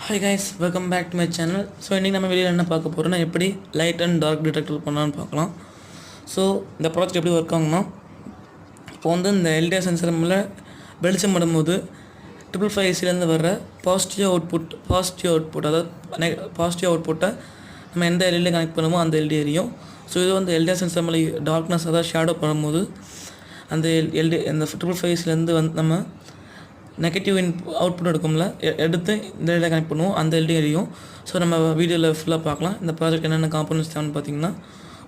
Hi guys, welcome back to my channel. So இன்றைக்கி நம்ம வெளியில் என்ன பார்க்க போகிறோம்னா எப்படி லைட் அண்ட் டார்க் டிடெக்டர் பண்ணலான்னு பார்க்கலாம். ஸோ இந்த ப்ராஜெக்ட் எப்படி ஒர்க் ஆகும்னா, இப்போ வந்து இந்த எல்டிஆர் சென்சர் மேலே வெளிச்சம் படும்போது 555 வர்ற பாசிட்டிவ் அவுட்புட் அதாவது பாசிட்டிவ் அவுட்புட்டை நம்ம எந்த எல்இடி கனெக்ட் பண்ணுமோ அந்த எல்இடி எரியும். ஸோ இது வந்து எல்டிஆர் சென்சர் மேலே டார்க்னஸ் அதாவது ஷேடோ பண்ணும்போது அந்த இந்த 555 வந்து நம்ம நெகட்டிவ் அவுட்புட் எடுக்கும்ல எடுத்து இந்த எல்இடி கனெக்ட் பண்ணுவோம், அந்த எல்இடி எரியும். ஸோ நம்ம வீடியோவில் ஃபுல்லாக பார்க்கலாம். இந்த ப்ராஜெக்ட் என்னென்ன காம்போனன்ட்ஸ் தேவைன்னு பார்த்தீங்கன்னா,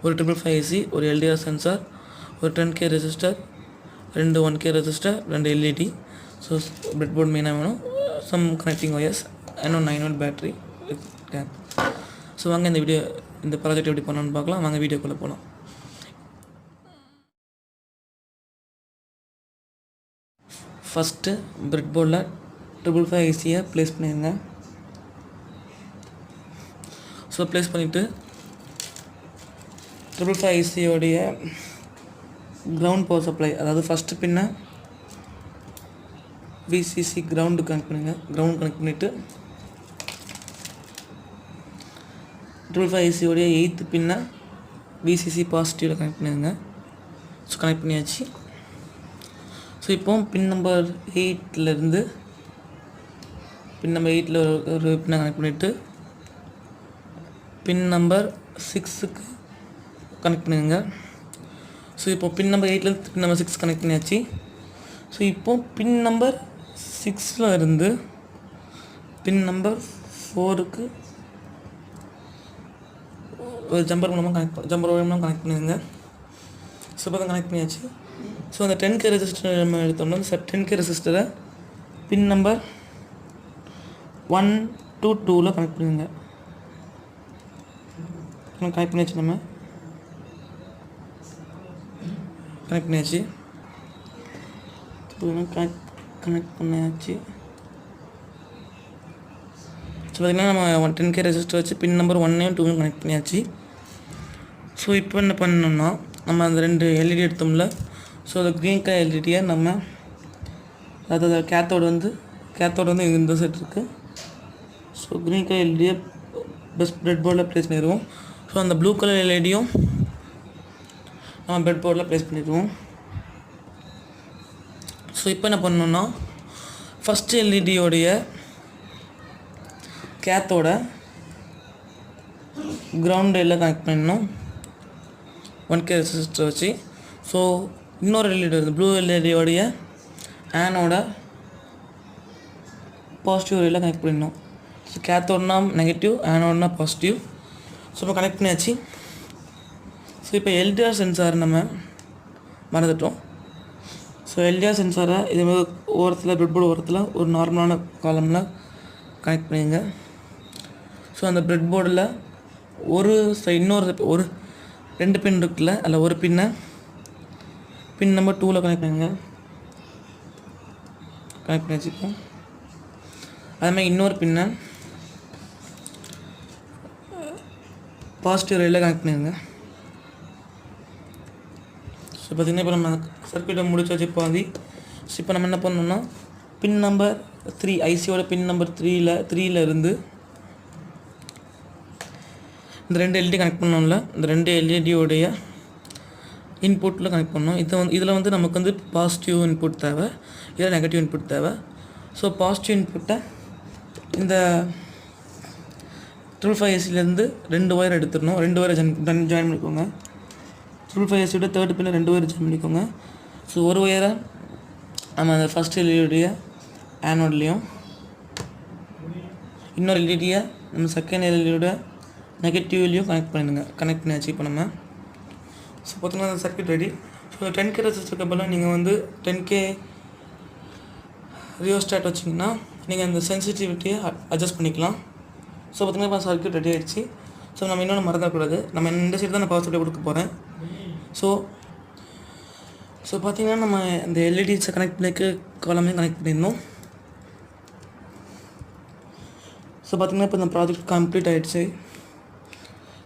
ஒரு 555 ஒரு எல்டிஆர் சென்சார், ஒரு 10K resistor, 2 1K resistor, 2 LED. So breadboard மெயினாக வேணும், சம் கனெக்டிங் ஒயர்ஸ், இன்னும் 9 volt பேட்ரி. ஸோ வாங்க இந்த ப்ராஜெக்ட் எப்படி பண்ணணும்னு பார்க்கலாம். வாங்க வீடியோக்குள்ளே போகலாம். ஃபஸ்ட்டு பிரெட் போர்டில் 555 ப்ளேஸ் பண்ணிடுங்க. ஸோ ப்ளேஸ் பண்ணிவிட்டு 555 கிரவுண்ட் பவர் சப்ளை அதாவது ஃபஸ்ட்டு பின்னை விசிசி கிரவுண்டு கனெக்ட் பண்ணுங்க. கிரவுண்ட் கனெக்ட் பண்ணிவிட்டு 555 8th பின்னை விசிசி பாசிட்டிவில் கனெக்ட் பண்ணிடுங்க. ஸோ கனெக்ட் பண்ணியாச்சு. ஸோ இப்போ பின் நம்பர் 8லேருந்து பின் நம்பர் 8ல் ஒரு பின்னை கனெக்ட் பண்ணிவிட்டு பின் நம்பர் 6க்கு கனெக்ட் பண்ணிடுங்க. ஸோ இப்போ பின் நம்பர் 8லேருந்து பின் நம்பர் 6 கனெக்ட் பண்ணியாச்சு. ஸோ இப்போது பின் நம்பர் 6ல் இருந்து பின் நம்பர் 4க்கு ஒரு ஜம்பர் மூலமாக கனெக்ட் பண்ணிடுங்க. ஸோ இப்போ தான் கனெக்ட் பண்ணியாச்சு. ஸோ அந்த 10K ரெசிஸ்டர் நம்ம எடுத்தோம்னா 10K ரெசிஸ்டரை பின் நம்பர் 1 to 2ல் கனெக்ட் பண்ணிடுங்க. கனெக்ட் பண்ணியாச்சு. நம்ம கனெக்ட் பண்ணியாச்சு. கனெக்ட் பண்ணியாச்சு. ஸோ பார்த்திங்கன்னா நம்ம 10K ரெசிஸ்டர் வச்சு பின் நம்பர் 1 2 கனெக்ட் பண்ணியாச்சு. ஸோ இப்போ என்ன பண்ணணும்னா, நம்ம அந்த 2 எல்இடி எடுத்தோம்ல, ஸோ அந்த க்ரீன் கலர் எல்இடியை நம்ம அதாவது கேத்தோடு வந்து இந்த செட் இருக்குது. ஸோ க்ரீன் கலர் எல்இடியை பிரெட் போர்டில் ப்ளேஸ் பண்ணிடுவோம். ஸோ அந்த ப்ளூ கலர் எல்இடியும் நம்ம பிரெட் போர்டில் ப்ளேஸ் பண்ணிடுவோம். ஸோ இப்போ என்ன பண்ணணும்னா, ஃபஸ்ட்டு எல்இடியோடைய கேத்தோட கிரவுண்ட் எல்லாம் கனெக்ட் பண்ணணும் 1K ரெசிஸ்டர் வச்சு. ஸோ இன்னொரு எல்இடி வருது, ப்ளூ எல்இடியோடைய ஆனோட பாசிட்டிவ் எல்லாம் கனெக்ட் பண்ணிடணும். ஸோ கேத்தோடனா நெகட்டிவ், ஆனோடனா பாசிட்டிவ். ஸோ இப்போ கனெக்ட் பண்ணியாச்சு. ஸோ இப்போ எல்டிஆர் சென்சார் நம்ம மறந்துட்டோம். ஸோ எல்டிஆர் சென்சாரை இது மாதிரி ஓரத்தில் பிரெட் போர்டு ஓரத்தில் ஒரு நார்மலான காலமில் கனெக்ட் பண்ணிடுங்க. ஸோ அந்த பிரெட் போர்டில் ஒரு 2 பின் இருக்குல்ல, அதில் ஒரு பின்னை பின் நம்பர் 2ல் கனெக்ட் பண்ணுங்க. கனெக்ட் பண்ணி வச்சுப்போம். அதுமாதிரி இன்னொரு பின்னை பாசிட்டிவ் ரயிலில் கனெக்ட் பண்ணிடுங்க. ஸோ பார்த்திங்கன்னா இப்போ நம்ம சர்க்யூட்டை முடிச்சு வச்சு பாதி. ஸோ இப்போ நம்ம என்ன பண்ணோம்னா, பின் நம்பர் 3 ஐசியோட பின் நம்பர் 3ல் இருந்து இந்த 2 எல்இடி கனெக்ட் பண்ணோம்ல, இந்த 2 எல்இடியோடைய இன்புட்டில் கனெக்ட் பண்ணோம். இதில் வந்து நமக்கு வந்து பாசிட்டிவ் இன்புட் தேவை, இதில் நெகட்டிவ் இன்புட் தேவை. ஸோ பாசிட்டிவ் இன்புட்டை இந்த 555 2 ஒயர் எடுத்துடணும். 2 ஒயரை ஜாயின் பண்ணிக்கோங்க. 555 3rd பின்ன 2 ஒயர் ஜாயின் பண்ணிக்கோங்க. ஸோ ஒரு ஒயரை நம்ம அந்த ஃபஸ்ட் எல்இடியை ஆனோட்லேயும், இன்னொரு எல்இடியை நம்ம செகண்ட் எல்இடியோட நெகட்டிவ்லேயும் கனெக்ட் பண்ணியாச்சு. இப்போ நம்ம ஸோ பார்த்தீங்கன்னா அந்த சர்க்யூட் ரெடி. ஸோ 10K ரெசிஸ்டருக்கு பதிலாக நீங்கள் வந்து 10K ரியோஸ்டாட் வச்சிங்கன்னா நீங்கள் அந்த சென்சிட்டிவிட்டியை அட்ஜஸ்ட் பண்ணிக்கலாம். ஸோ பார்த்தீங்கன்னா இப்போ சர்க்யூட் ரெடி ஆகிடுச்சு. ஸோ நம்ம இன்னொன்று மறந்துடக்கூடாது, நம்ம இந்த சைடு தான் நான் பவர் சப்ளை கொடுக்க போகிறேன். ஸோ பார்த்தீங்கன்னா நம்ம இந்த எல்இடிஸை கனெக்ட் பண்ணிக்க காலமே கனெக்ட் பண்ணிடணும். ஸோ பார்த்தீங்கன்னா இப்போ இந்த ப்ராஜெக்ட் கம்ப்ளீட் ஆகிடுச்சு.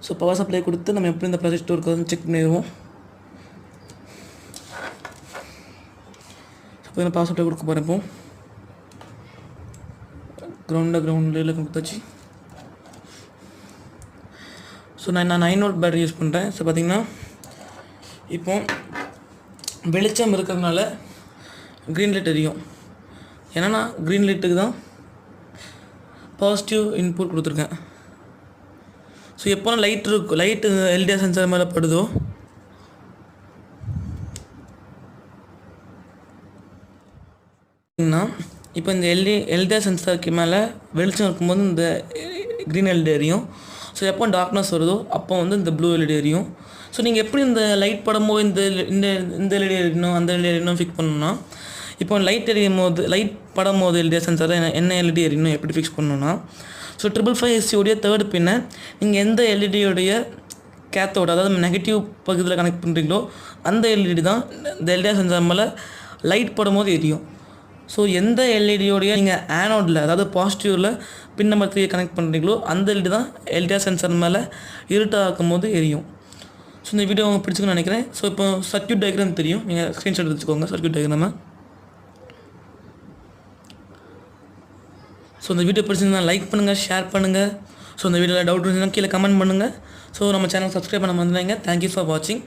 ஸோ பவர் சப்ளை கொடுத்து நம்ம எப்படி இந்த ப்ராஜெக்ட் ஒர்க் ஆகுதுன்னு செக் பண்ணிடுவோம். ஸோ இப்போ பவர் சப்ளை கொடுக்க போகிறப்போ கிரவுண்டில் கொடுத்தாச்சு. ஸோ நான் 9 வோல்ட் பேட்டரி யூஸ் பண்ணுறேன். ஸோ பார்த்திங்கன்னா இப்போ வெளிச்சம் இருக்கிறதுனால க்ரீன் லைட் எரியும். ஏன்னா நான் க்ரீன் லைட்டுக்கு தான் பாசிட்டிவ் இன்புட் கொடுத்துருக்கேன். ஸோ எப்போ லைட்டு எல்டிஆர் சென்சார் மேலே படுதோ இப்போ இந்த எல்டிஆர் சென்சாருக்கு மேலே வெளிச்சம் இருக்கும்போது இந்த க்ரீன் எல்இடி எரியும். ஸோ எப்போ டார்க்னஸ் வருதோ அப்போ வந்து இந்த ப்ளூ எல்இடி எரியும். ஸோ நீங்கள் எப்படி இந்த லைட் படும்போது இந்த எல்இடி எரியணும் அந்த எல்இடி எரியணும் ஃபிக்ஸ் பண்ணணும்னா, இப்போ லைட் படும் போது எல்டிஆர் சென்சார் என்ன எல்இடி எரியணும் எப்படி ஃபிக்ஸ் பண்ணணும்னா, ஸோ 555SC தேர்ட் பின்னை நீங்கள் எந்த எல்இடியோடைய கேத்தோட அதாவது நெகட்டிவ் பகுதியில் கனெக்ட் பண்ணுறீங்களோ அந்த எல்இடி தான் இந்த எல்டிஆர் சென்சார் மேலே லைட் படும் போது எரியும். ஸோ எந்த எல்இடியோடைய நீங்கள் ஆனோடில் அதாவது பாசிட்டிவில் பின் நம்பர் 3 கனெக்ட் பண்ணுறீங்களோ அந்த எல்இடி தான் எல்டிஆர் சென்சார் மேலே இருட்டாக்கும் போது எரியும். ஸோ இந்த வீடியோ உங்களுக்கு பிடிச்சிக்கணும்னு நினைக்கிறேன். ஸோ இப்போ சர்க்யூட் டயக்ராம் தெரியும், நீங்கள் ஸ்க்ரீன்ஷாட் எடுத்துக்கோங்க சர்க்யூட் டயக்ராமை. ஸோ இந்த வீடியோ பிடிச்சிருந்தா லைக் பண்ணுங்கள், ஷேர் பண்ணுங்கள். ஸோ இந்த வீடியோவில் டவுட் இருந்துச்சுன்னா கீழே கமெண்ட் பண்ணுங்கள். ஸோ நம்ம சேனல் சப்ஸ்கிரைப் பண்ண வந்துடுங்க. தேங்க்யூ ஃபார் வாட்சிங்.